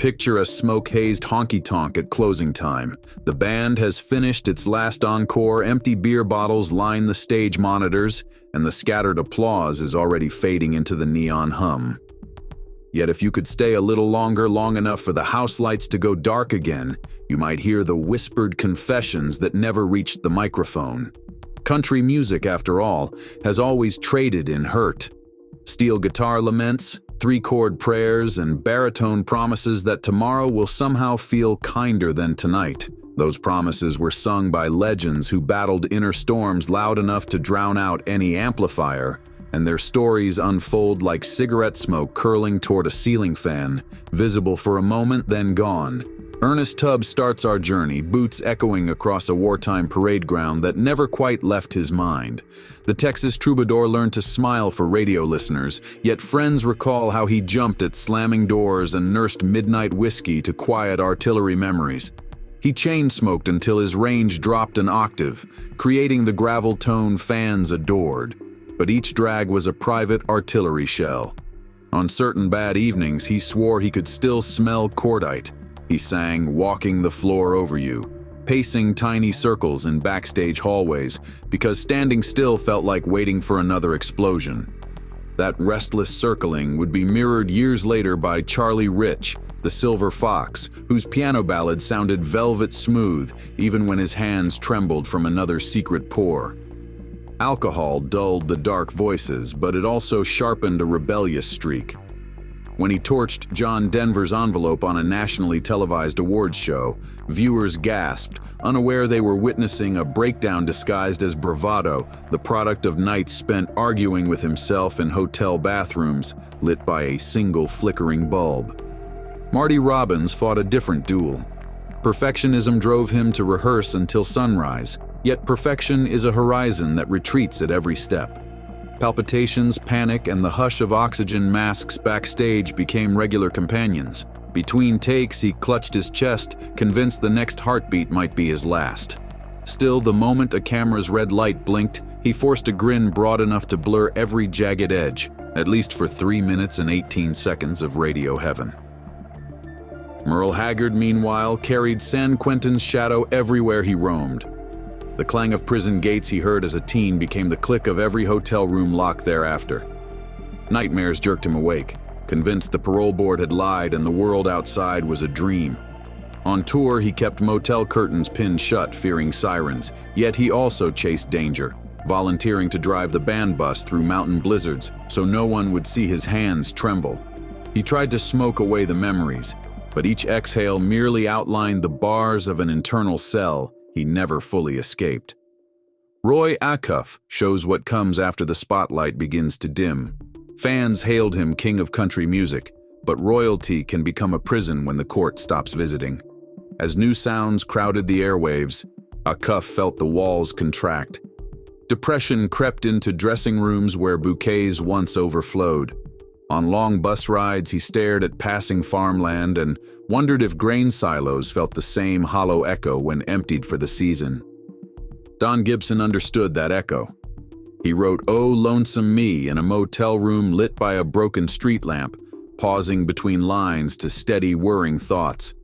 Picture a smoke-hazed honky-tonk at closing time. The band has finished its last encore, empty beer bottles line the stage monitors, and the scattered applause is already fading into the neon hum. Yet if you could stay a little longer, long enough for the house lights to go dark again, you might hear the whispered confessions that never reached the microphone. Country music, after all, has always traded in hurt. Steel guitar laments, three-chord prayers, and baritone promises that tomorrow will somehow feel kinder than tonight. Those promises were sung by legends who battled inner storms loud enough to drown out any amplifier, and their stories unfold like cigarette smoke curling toward a ceiling fan, visible for a moment, then gone. Ernest Tubb starts our journey, boots echoing across a wartime parade ground that never quite left his mind. The Texas troubadour learned to smile for radio listeners, yet friends recall how he jumped at slamming doors and nursed midnight whiskey to quiet artillery memories. He chain-smoked until his range dropped an octave, creating the gravel tone fans adored. But each drag was a private artillery shell. On certain bad evenings, he swore he could still smell cordite. He sang "Walking the Floor Over You," pacing tiny circles in backstage hallways because standing still felt like waiting for another explosion. That restless circling would be mirrored years later by Charlie Rich, the Silver Fox, whose piano ballad sounded velvet smooth even when his hands trembled from another secret pour. Alcohol dulled the dark voices, but it also sharpened a rebellious streak. When he torched John Denver's envelope on a nationally televised awards show, viewers gasped, unaware they were witnessing a breakdown disguised as bravado, the product of nights spent arguing with himself in hotel bathrooms, lit by a single flickering bulb. Marty Robbins fought a different duel. Perfectionism drove him to rehearse until sunrise, yet perfection is a horizon that retreats at every step. Palpitations, panic, and the hush of oxygen masks backstage became regular companions. Between takes, he clutched his chest, convinced the next heartbeat might be his last. Still, the moment a camera's red light blinked, he forced a grin broad enough to blur every jagged edge, at least for 3 minutes and 18 seconds of radio heaven. Merle Haggard, meanwhile, carried San Quentin's shadow everywhere he roamed. The clang of prison gates he heard as a teen became the click of every hotel room lock thereafter. Nightmares jerked him awake, convinced the parole board had lied and the world outside was a dream. On tour, he kept motel curtains pinned shut, fearing sirens, yet he also chased danger, volunteering to drive the band bus through mountain blizzards so no one would see his hands tremble. He tried to smoke away the memories, but each exhale merely outlined the bars of an internal cell he never fully escaped. Roy Acuff shows what comes after the spotlight begins to dim. Fans hailed him king of country music, but royalty can become a prison when the court stops visiting. As new sounds crowded the airwaves, Acuff felt the walls contract. Depression crept into dressing rooms where bouquets once overflowed. On long bus rides, he stared at passing farmland and wondered if grain silos felt the same hollow echo when emptied for the season. Don Gibson understood that echo. He wrote "Oh, Lonesome Me" in a motel room lit by a broken street lamp, pausing between lines to steady whirring thoughts.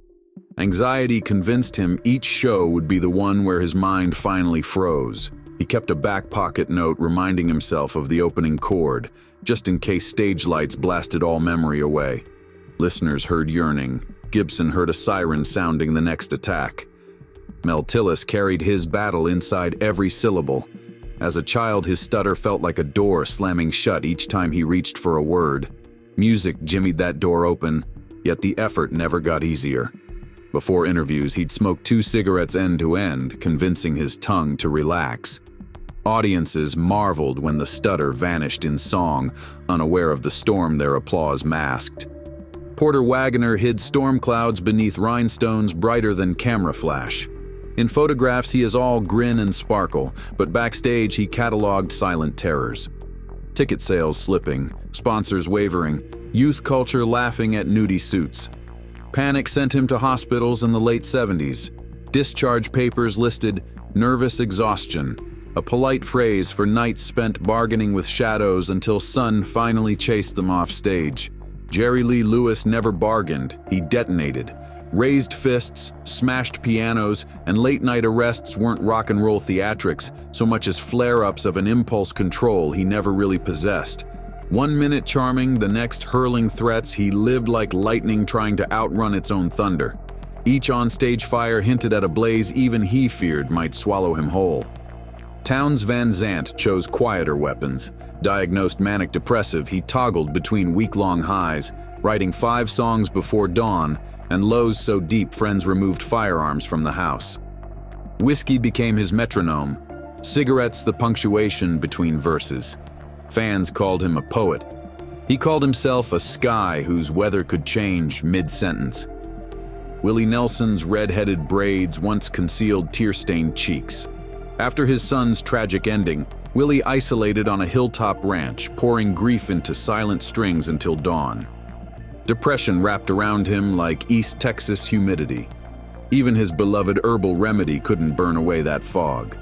Anxiety convinced him each show would be the one where his mind finally froze. He kept a back pocket note reminding himself of the opening chord, just in case stage lights blasted all memory away. Listeners heard yearning. Gibson heard a siren sounding the next attack. Mel Tillis carried his battle inside every syllable. As a child, his stutter felt like a door slamming shut each time he reached for a word. Music jimmied that door open, yet the effort never got easier. Before interviews, he'd smoke 2 cigarettes end to end, convincing his tongue to relax. Audiences marveled when the stutter vanished in song, unaware of the storm their applause masked. Porter Wagoner hid storm clouds beneath rhinestones brighter than camera flash. In photographs, he is all grin and sparkle, but backstage he cataloged silent terrors. Ticket sales slipping, sponsors wavering, youth culture laughing at nudie suits. Panic sent him to hospitals in the late 70s. Discharge papers listed "nervous exhaustion," a polite phrase for nights spent bargaining with shadows until sun finally chased them off stage. Jerry Lee Lewis never bargained, he detonated. Raised fists, smashed pianos, and late-night arrests weren't rock and roll theatrics so much as flare-ups of an impulse control he never really possessed. 1 minute charming, the next hurling threats, he lived like lightning trying to outrun its own thunder. Each on-stage fire hinted at a blaze even he feared might swallow him whole. Townes Van Zandt chose quieter weapons. Diagnosed manic-depressive, he toggled between week-long highs, writing 5 songs before dawn, and lows so deep friends removed firearms from the house. Whiskey became his metronome, cigarettes the punctuation between verses. Fans called him a poet. He called himself a sky whose weather could change mid-sentence. Willie Nelson's red-headed braids once concealed tear-stained cheeks. After his son's tragic ending, Willie isolated on a hilltop ranch, pouring grief into silent strings until dawn. Depression wrapped around him like East Texas humidity. Even his beloved herbal remedy couldn't burn away that fog.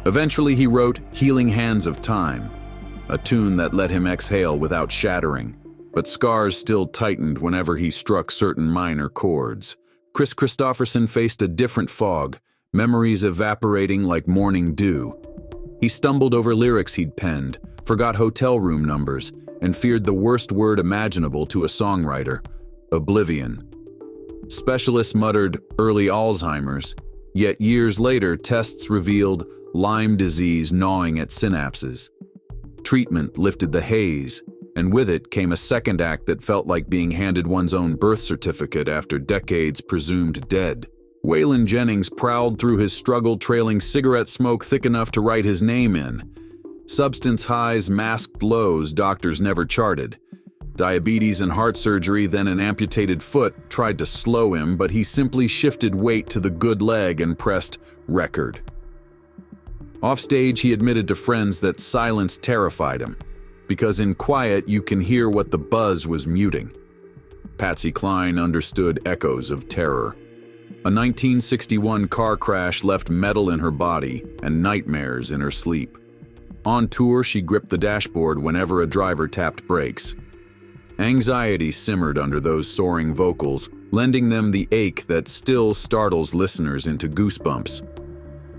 Eventually he wrote Healing Hands of Time, a tune that let him exhale without shattering, but scars still tightened whenever he struck certain minor chords. Chris Christopherson faced a different fog, memories evaporating like morning dew. He stumbled over lyrics he'd penned, forgot hotel room numbers, and feared the worst word imaginable to a songwriter, oblivion. Specialists muttered early Alzheimer's, yet years later tests revealed Lyme disease gnawing at synapses. Treatment lifted the haze, and with it came a second act that felt like being handed one's own birth certificate after decades presumed dead. Waylon Jennings prowled through his struggle trailing cigarette smoke thick enough to write his name in. Substance highs masked lows doctors never charted. Diabetes and heart surgery, then an amputated foot, tried to slow him, but he simply shifted weight to the good leg and pressed record. Offstage, he admitted to friends that silence terrified him, because in quiet you can hear what the buzz was muting. Patsy Cline understood echoes of terror. A 1961 car crash left metal in her body and nightmares in her sleep. On tour, she gripped the dashboard whenever a driver tapped brakes. Anxiety simmered under those soaring vocals, lending them the ache that still startles listeners into goosebumps.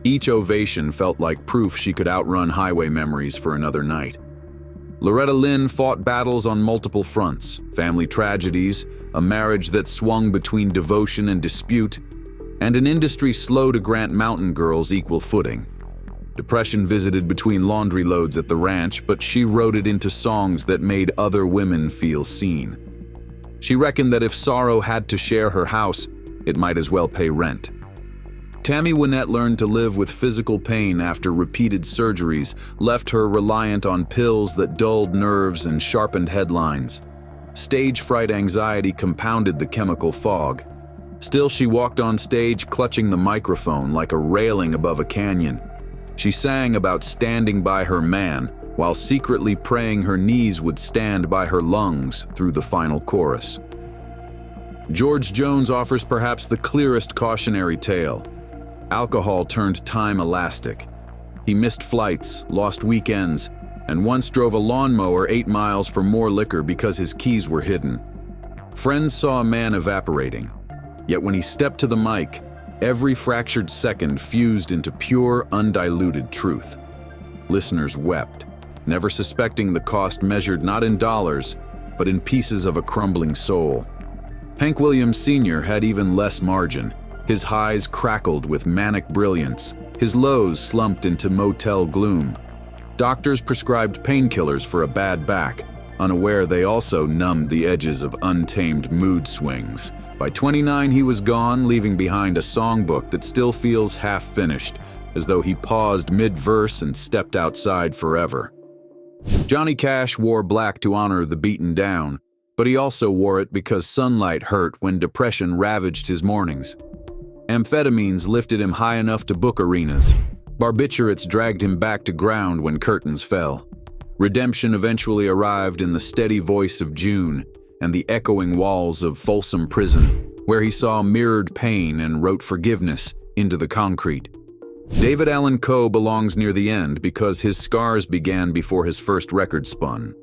Each ovation felt like proof she could outrun highway memories for another night. Loretta Lynn fought battles on multiple fronts: family tragedies, a marriage that swung between devotion and dispute, and an industry slow to grant mountain girls equal footing. Depression visited between laundry loads at the ranch, but she wrote it into songs that made other women feel seen. She reckoned that if sorrow had to share her house, it might as well pay rent. Tammy Wynette learned to live with physical pain after repeated surgeries left her reliant on pills that dulled nerves and sharpened headlines. Stage fright anxiety compounded the chemical fog. Still, she walked on stage clutching the microphone like a railing above a canyon. She sang about standing by her man, while secretly praying her knees would stand by her lungs through the final chorus. George Jones offers perhaps the clearest cautionary tale. Alcohol turned time elastic. He missed flights, lost weekends, and once drove a lawnmower 8 miles for more liquor because his keys were hidden. Friends saw a man evaporating, yet when he stepped to the mic, every fractured second fused into pure, undiluted truth. Listeners wept, never suspecting the cost measured not in dollars, but in pieces of a crumbling soul. Hank Williams Sr. had even less margin. His highs crackled with manic brilliance, his lows slumped into motel gloom. Doctors prescribed painkillers for a bad back, unaware they also numbed the edges of untamed mood swings. By 29, he was gone, leaving behind a songbook that still feels half-finished, as though he paused mid-verse and stepped outside forever. Johnny Cash wore black to honor the beaten down, but he also wore it because sunlight hurt when depression ravaged his mornings. Amphetamines lifted him high enough to book arenas. Barbiturates dragged him back to ground when curtains fell. Redemption eventually arrived in the steady voice of June and the echoing walls of Folsom Prison, where he saw mirrored pain and wrote forgiveness into the concrete. David Allan Coe belongs near the end because his scars began before his first record spun.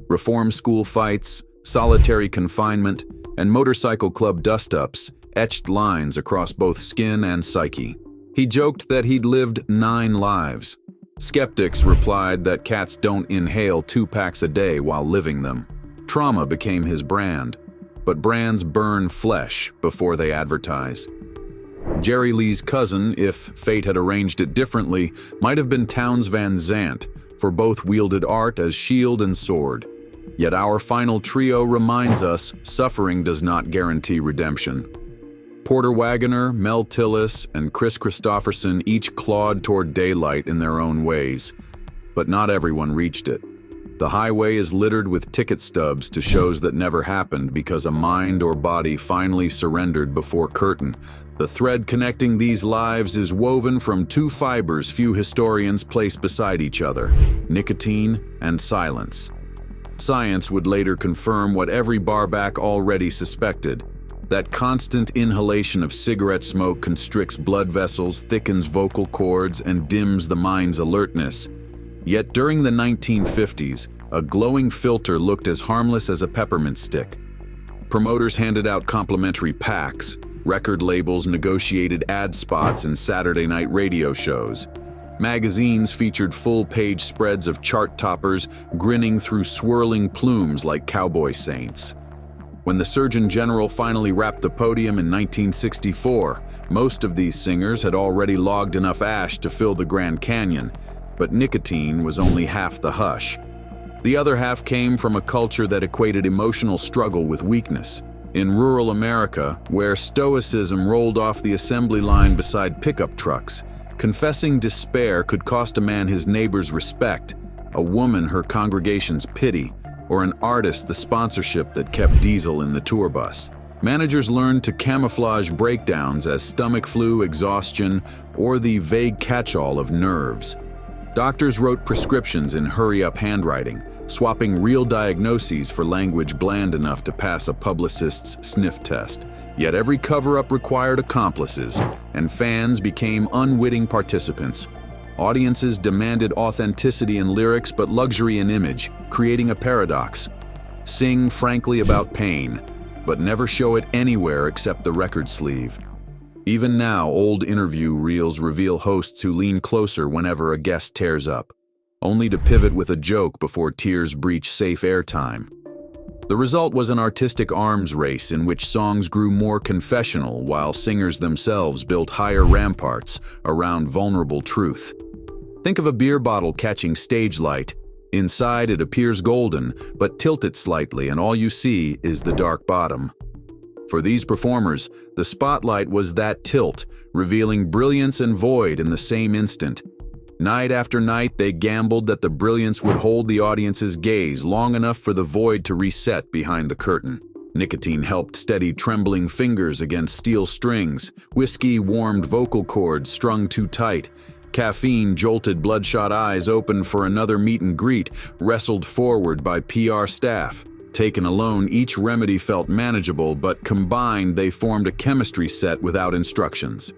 Reform school fights, Solitary confinement and motorcycle club dust-ups etched lines across both skin and psyche. He joked that he'd lived 9 lives. Skeptics replied that cats don't inhale 2 packs a day while living them. Trauma became his brand, but brands burn flesh before they advertise. Jerry Lee's cousin, if fate had arranged it differently, might have been Townes Van Zandt, for both wielded art as shield and sword. Yet our final trio reminds us suffering does not guarantee redemption. Porter Wagoner, Mel Tillis, and Chris Christopherson each clawed toward daylight in their own ways, but not everyone reached it. The highway is littered with ticket stubs to shows that never happened because a mind or body finally surrendered before curtain. The thread connecting these lives is woven from 2 fibers few historians place beside each other: nicotine and silence. Science would later confirm what every barback already suspected: that constant inhalation of cigarette smoke constricts blood vessels, thickens vocal cords, and dims the mind's alertness. Yet during the 1950s, a glowing filter looked as harmless as a peppermint stick. Promoters handed out complimentary packs. Record labels negotiated ad spots in Saturday night radio shows. Magazines featured full-page spreads of chart toppers grinning through swirling plumes like cowboy saints. When the Surgeon General finally wrapped the podium in 1964, most of these singers had already logged enough ash to fill the Grand Canyon, but nicotine was only half the hush. The other half came from a culture that equated emotional struggle with weakness. In rural America, where stoicism rolled off the assembly line beside pickup trucks, confessing despair could cost a man his neighbor's respect, a woman her congregation's pity, or an artist the sponsorship that kept diesel in the tour bus. Managers learned to camouflage breakdowns as stomach flu, exhaustion, or the vague catch-all of nerves. Doctors wrote prescriptions in hurry-up handwriting, swapping real diagnoses for language bland enough to pass a publicist's sniff test. Yet every cover-up required accomplices, and fans became unwitting participants. Audiences demanded authenticity in lyrics but luxury in image, creating a paradox. Sing frankly about pain, but never show it anywhere except the record sleeve. Even now, old interview reels reveal hosts who lean closer whenever a guest tears up, only to pivot with a joke before tears breach safe airtime. The result was an artistic arms race in which songs grew more confessional while singers themselves built higher ramparts around vulnerable truth. Think of a beer bottle catching stage light. Inside it appears golden, but tilt it slightly and all you see is the dark bottom. For these performers, the spotlight was that tilt, revealing brilliance and void in the same instant. Night after night, they gambled that the brilliance would hold the audience's gaze long enough for the void to reset behind the curtain. Nicotine helped steady trembling fingers against steel strings. Whiskey warmed vocal cords strung too tight. Caffeine jolted bloodshot eyes open for another meet and greet, wrestled forward by PR staff. Taken alone, each remedy felt manageable, but combined they formed a chemistry set without instructions.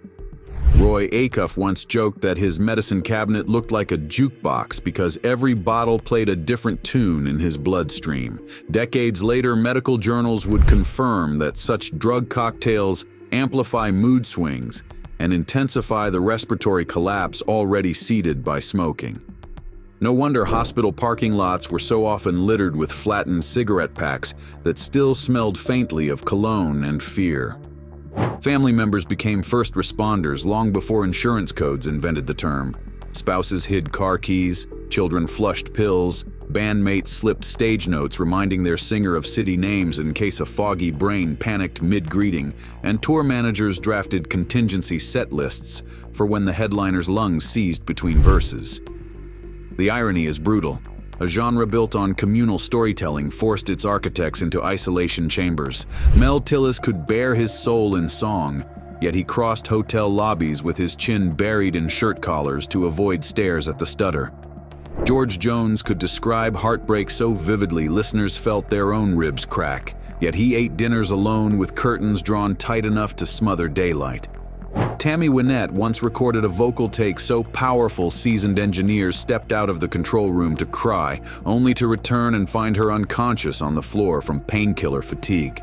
Roy Acuff once joked that his medicine cabinet looked like a jukebox because every bottle played a different tune in his bloodstream. Decades later, medical journals would confirm that such drug cocktails amplify mood swings and intensify the respiratory collapse already seeded by smoking. No wonder hospital parking lots were so often littered with flattened cigarette packs that still smelled faintly of cologne and fear. Family members became first responders long before insurance codes invented the term. Spouses hid car keys, children flushed pills, bandmates slipped stage notes reminding their singer of city names in case a foggy brain panicked mid-greeting, and tour managers drafted contingency set lists for when the headliner's lungs seized between verses. The irony is brutal. A genre built on communal storytelling forced its architects into isolation chambers. Mel Tillis could bare his soul in song, yet he crossed hotel lobbies with his chin buried in shirt collars to avoid stares at the stutter. George Jones could describe heartbreak so vividly listeners felt their own ribs crack, yet he ate dinners alone with curtains drawn tight enough to smother daylight. Tammy Wynette once recorded a vocal take so powerful seasoned engineers stepped out of the control room to cry, only to return and find her unconscious on the floor from painkiller fatigue.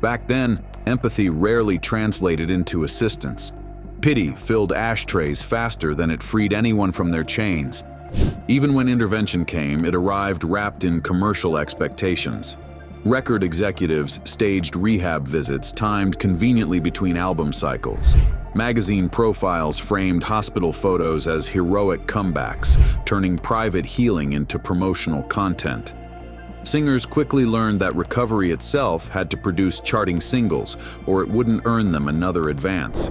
Back then, empathy rarely translated into assistance. Pity filled ashtrays faster than it freed anyone from their chains. Even when intervention came, it arrived wrapped in commercial expectations. Record executives staged rehab visits timed conveniently between album cycles. Magazine profiles framed hospital photos as heroic comebacks, turning private healing into promotional content. Singers quickly learned that recovery itself had to produce charting singles, or it wouldn't earn them another advance.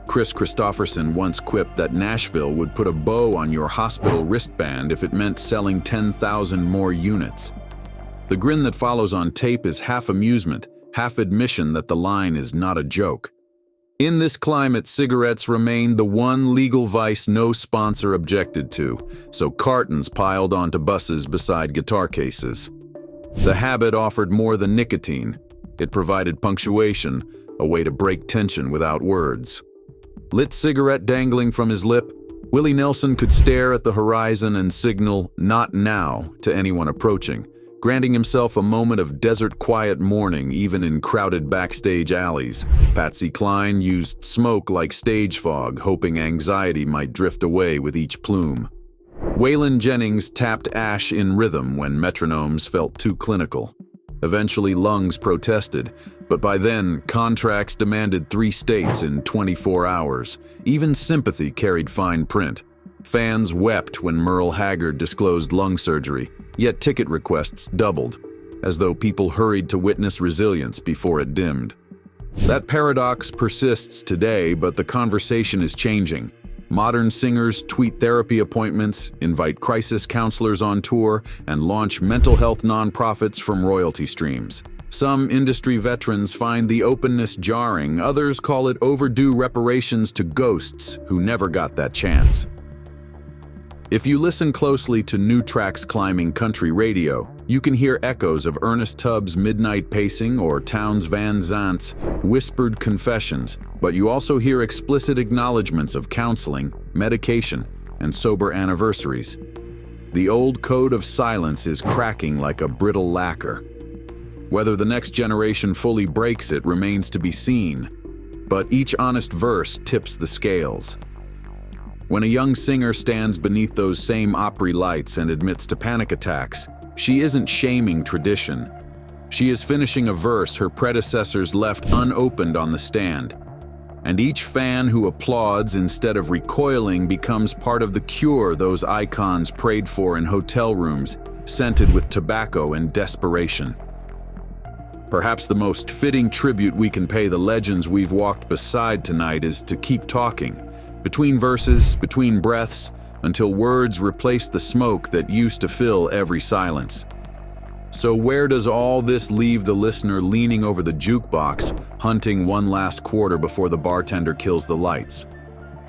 Chris Christopherson once quipped that Nashville would put a bow on your hospital wristband if it meant selling 10,000 more units. The grin that follows on tape is half amusement, half admission that the line is not a joke. In this climate, cigarettes remained the one legal vice no sponsor objected to, so cartons piled onto buses beside guitar cases. The habit offered more than nicotine. It provided punctuation, a way to break tension without words. Lit cigarette dangling from his lip, Willie Nelson could stare at the horizon and signal "not now" to anyone approaching, granting himself a moment of desert quiet mourning even in crowded backstage alleys. Patsy Cline used smoke like stage fog, hoping anxiety might drift away with each plume. Waylon Jennings tapped ash in rhythm when metronomes felt too clinical. Eventually lungs protested, but by then contracts demanded 3 states in 24 hours. Even sympathy carried fine print. Fans wept when Merle Haggard disclosed lung surgery, yet ticket requests doubled, as though people hurried to witness resilience before it dimmed. That paradox persists today, but the conversation is changing. Modern singers tweet therapy appointments, invite crisis counselors on tour, and launch mental health nonprofits from royalty streams. Some industry veterans find the openness jarring, others call it overdue reparations to ghosts who never got that chance. If you listen closely to new tracks climbing country radio, you can hear echoes of Ernest Tubb's Midnight Pacing or Townes Van Zant's whispered confessions, but you also hear explicit acknowledgments of counseling, medication, and sober anniversaries. The old code of silence is cracking like a brittle lacquer. Whether the next generation fully breaks it remains to be seen, but each honest verse tips the scales. When a young singer stands beneath those same Opry lights and admits to panic attacks, she isn't shaming tradition. She is finishing a verse her predecessors left unopened on the stand. And each fan who applauds instead of recoiling becomes part of the cure those icons prayed for in hotel rooms, scented with tobacco and desperation. Perhaps the most fitting tribute we can pay the legends we've walked beside tonight is to keep talking, between verses, between breaths, until words replace the smoke that used to fill every silence. So where does all this leave the listener leaning over the jukebox, hunting one last quarter before the bartender kills the lights?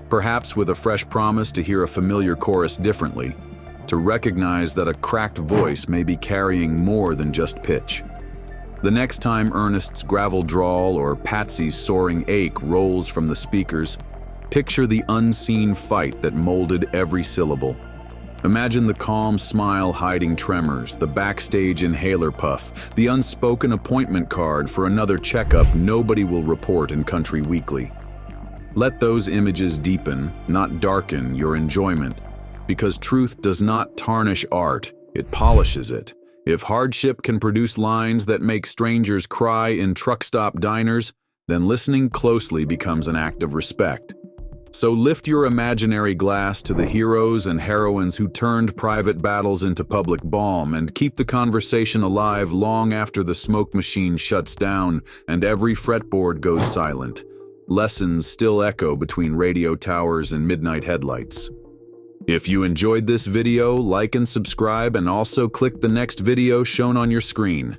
Perhaps with a fresh promise to hear a familiar chorus differently, to recognize that a cracked voice may be carrying more than just pitch. The next time Ernest's gravel drawl or Patsy's soaring ache rolls from the speakers, picture the unseen fight that molded every syllable. Imagine the calm smile hiding tremors, the backstage inhaler puff, the unspoken appointment card for another checkup nobody will report in Country Weekly. Let those images deepen, not darken, your enjoyment, because truth does not tarnish art, it polishes it. If hardship can produce lines that make strangers cry in truck stop diners, then listening closely becomes an act of respect. So lift your imaginary glass to the heroes and heroines who turned private battles into public balm and keep the conversation alive long after the smoke machine shuts down and every fretboard goes silent. Lessons still echo between radio towers and midnight headlights. If you enjoyed this video, like and subscribe, and also click the next video shown on your screen.